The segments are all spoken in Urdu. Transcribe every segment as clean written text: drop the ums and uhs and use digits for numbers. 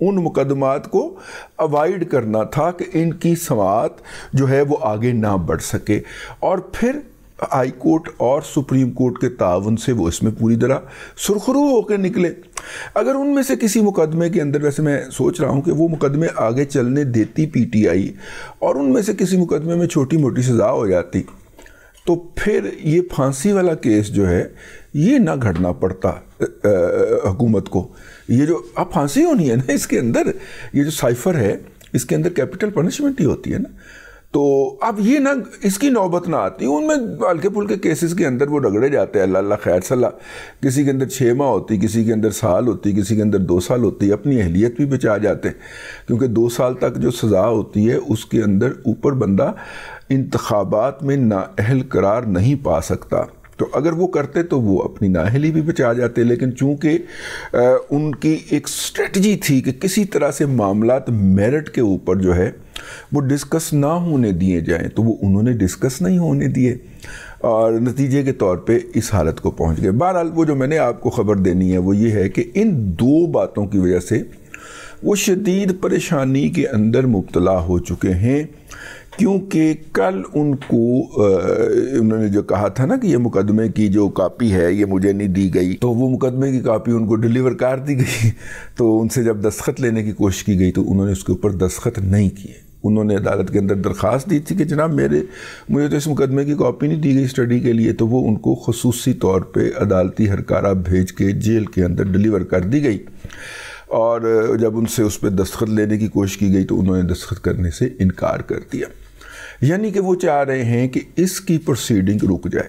ان مقدمات کو اوائڈ کرنا تھا کہ ان کی سماعت جو ہے وہ آگے نہ بڑھ سکے، اور پھر ہائی کورٹ اور سپریم کورٹ کے تعاون سے وہ اس میں پوری طرح سرخرو ہو کے نکلے۔ اگر ان میں سے کسی مقدمے کے اندر، ویسے میں سوچ رہا ہوں کہ وہ مقدمے آگے چلنے دیتی پی ٹی آئی اور ان میں سے کسی مقدمے میں چھوٹی موٹی سزا ہو جاتی، تو پھر یہ پھانسی والا کیس جو ہے یہ نہ گھڑنا پڑتا حکومت کو۔ یہ جو اب پھانسی ہونی ہے نا اس کے اندر، یہ جو سائفر ہے اس کے اندر کیپٹل پنشمنٹ ہی ہوتی ہے نا، تو اب یہ نہ اس کی نوبت نہ آتی۔ ان میں ہلکے پھلکے کیسز کے اندر وہ رگڑے جاتے ہیں، اللہ اللہ خیر صلاح، کسی کے اندر 6 ماہ ہوتی، کسی کے اندر سال ہوتی، کسی کے اندر 2 سال ہوتی، اپنی اہلیت بھی بچا جاتے ہیں، کیونکہ 2 سال تک جو سزا ہوتی ہے اس کے اندر اوپر بندہ انتخابات میں نااہل قرار نہیں پا سکتا، تو اگر وہ کرتے تو وہ اپنی نااہلی بھی بچا جاتے۔ لیکن چونکہ ان کی ایک اسٹریٹجی تھی کہ کسی طرح سے معاملات میرٹ کے اوپر جو ہے وہ ڈسکس نہ ہونے دیے جائیں، تو وہ انہوں نے ڈسکس نہیں ہونے دیے اور نتیجے کے طور پہ اس حالت کو پہنچ گئے۔ بہرحال وہ جو میں نے آپ کو خبر دینی ہے وہ یہ ہے کہ ان 2 باتوں کی وجہ سے وہ شدید پریشانی کے اندر مبتلا ہو چکے ہیں، کیونکہ کل ان کو انہوں نے جو کہا تھا نا کہ یہ مقدمے کی جو کاپی ہے یہ مجھے نہیں دی گئی، تو وہ مقدمے کی کاپی ان کو ڈیلیور کر دی گئی، تو ان سے جب دستخط لینے کی کوشش کی گئی تو انہوں نے اس کے اوپر دستخط نہیں کیے۔ انہوں نے عدالت کے اندر درخواست دی تھی کہ جناب مجھے تو اس مقدمے کی کاپی نہیں دی گئی اسٹڈی کے لیے، تو وہ ان کو خصوصی طور پہ عدالتی ہرکارہ بھیج کے جیل کے اندر ڈیلیور کر دی گئی، اور جب ان سے اس پہ دستخط لینے کی کوشش کی گئی تو انہوں نے دستخط کرنے سے انکار کر دیا، یعنی کہ وہ چاہ رہے ہیں کہ اس کی پروسیڈنگ رک جائے۔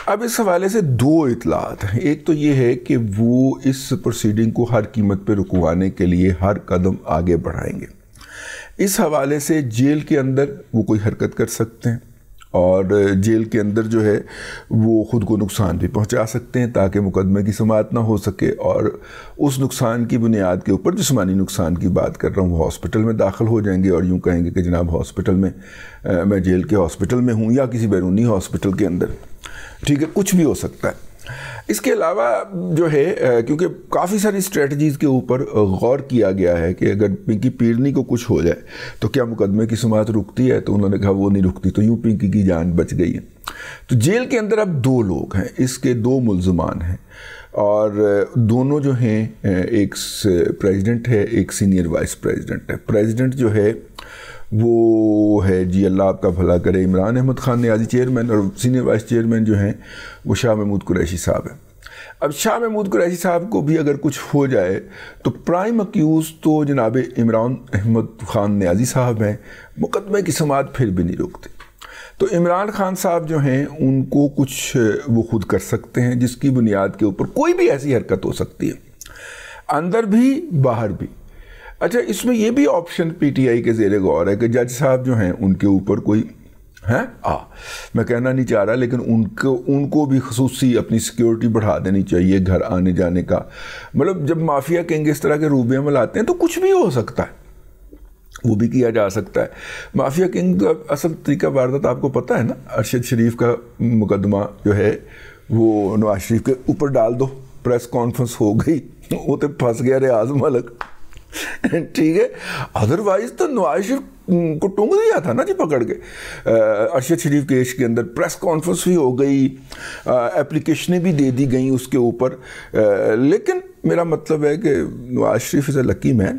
اب اس حوالے سے 2 اطلاعات ہیں، ایک تو یہ ہے کہ وہ اس پروسیڈنگ کو ہر قیمت پہ رکوانے کے لیے ہر قدم آگے بڑھائیں گے۔ اس حوالے سے جیل کے اندر وہ کوئی حرکت کر سکتے ہیں، اور جیل کے اندر جو ہے وہ خود کو نقصان بھی پہنچا سکتے ہیں تاکہ مقدمے کی سماعت نہ ہو سکے، اور اس نقصان کی بنیاد کے اوپر، جسمانی نقصان کی بات کر رہا ہوں، وہ ہاسپٹل میں داخل ہو جائیں گے اور یوں کہیں گے کہ جناب ہاسپٹل میں میں جیل کے ہاسپٹل میں ہوں یا کسی بیرونی ہاسپٹل کے اندر، ٹھیک ہے، کچھ بھی ہو سکتا ہے۔ اس کے علاوہ جو ہے کیونکہ کافی ساری اسٹریٹجیز کے اوپر غور کیا گیا ہے کہ اگر پنکی پیرنی کو کچھ ہو جائے تو کیا مقدمے کی سماعت رکتی ہے، تو انہوں نے کہا وہ نہیں رکتی، تو یوں پنکی کی جان بچ گئی ہے۔ تو جیل کے اندر اب 2 لوگ ہیں، اس کے 2 ملزمان ہیں، اور دونوں جو ہیں ایک پریزیڈنٹ ہے، ایک سینئر وائس پریزیڈنٹ ہے۔ پریزیڈنٹ جو ہے وہ ہے جی اللہ آپ کا بھلا کرے عمران احمد خان نیازی چیئرمین، اور سینئر وائس چیئرمین جو ہیں وہ شاہ محمود قریشی صاحب ہیں۔ اب شاہ محمود قریشی صاحب کو بھی اگر کچھ ہو جائے تو پرائم اکیوز تو جناب عمران احمد خان نیازی صاحب ہیں، مقدمے کی سماعت پھر بھی نہیں رکتی۔ تو عمران خان صاحب جو ہیں ان کو کچھ وہ خود کر سکتے ہیں، جس کی بنیاد کے اوپر کوئی بھی ایسی حرکت ہو سکتی ہے، اندر بھی باہر بھی۔ اچھا، اس میں یہ بھی آپشن پی ٹی آئی کے زیر غور ہے کہ جج صاحب جو ہیں ان کے اوپر کوئی میں کہنا نہیں چاہ رہا، لیکن ان کو بھی خصوصی اپنی سیکیورٹی بڑھا دینی چاہیے گھر آنے جانے کا، مطلب جب مافیا کنگ اس طرح کے روب عمل آتے ہیں تو کچھ بھی ہو سکتا ہے، وہ بھی کیا جا سکتا ہے۔ مافیا کنگ اصل طریقہ واردات آپ کو پتہ ہے نا، ارشد شریف کا مقدمہ جو ہے وہ نواز شریف کے اوپر ڈال دو، پریس کانفرنس ہو گئی، وہ تو پھنس گیا ریاض ملک، ٹھیک ہے، ادروائز تو نواز شریف کو ٹونگ دیا تھا نا جی پکڑ کے۔ ارشد شریف کیس کے اندر پریس کانفرنس بھی ہو گئی، اپلیکیشنیں بھی دے دی گئیں اس کے اوپر، لیکن میرا مطلب ہے کہ نواز شریف از اے لکی مین،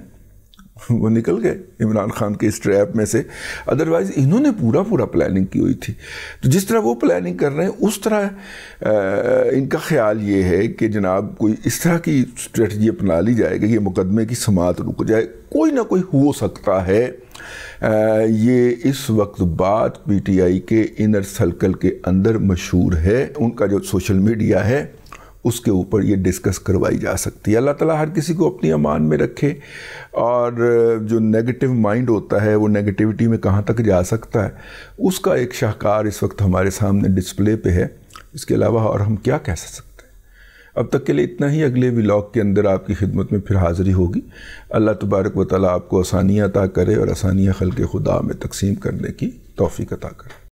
وہ نکل گئے عمران خان کے اس ٹریپ میں سے، ادروائز انہوں نے پورا پلاننگ کی ہوئی تھی۔ تو جس طرح وہ پلاننگ کر رہے ہیں اس طرح ان کا خیال یہ ہے کہ جناب کوئی اس طرح کی اسٹریٹجی اپنا لی جائے کہ یہ مقدمے کی سماعت رک جائے، کوئی نہ کوئی ہو سکتا ہے۔ یہ اس وقت بات پی ٹی آئی کے انر سرکل کے اندر مشہور ہے، ان کا جو سوشل میڈیا ہے اس کے اوپر یہ ڈسکس کروائی جا سکتی ہے۔ اللہ تعالیٰ ہر کسی کو اپنی امان میں رکھے، اور جو نیگیٹو مائنڈ ہوتا ہے وہ نیگیٹیوٹی میں کہاں تک جا سکتا ہے، اس کا ایک شاہکار اس وقت ہمارے سامنے ڈسپلے پہ ہے۔ اس کے علاوہ اور ہم کیا کہہ سکتے ہیں؟ اب تک کے لیے اتنا ہی، اگلے ولاگ کے اندر آپ کی خدمت میں پھر حاضری ہوگی۔ اللہ تبارک و تعالیٰ آپ کو آسانیاں عطا کرے اور آسانیاں خلق خدا میں تقسیم کرنے کی توفیق عطا کرے۔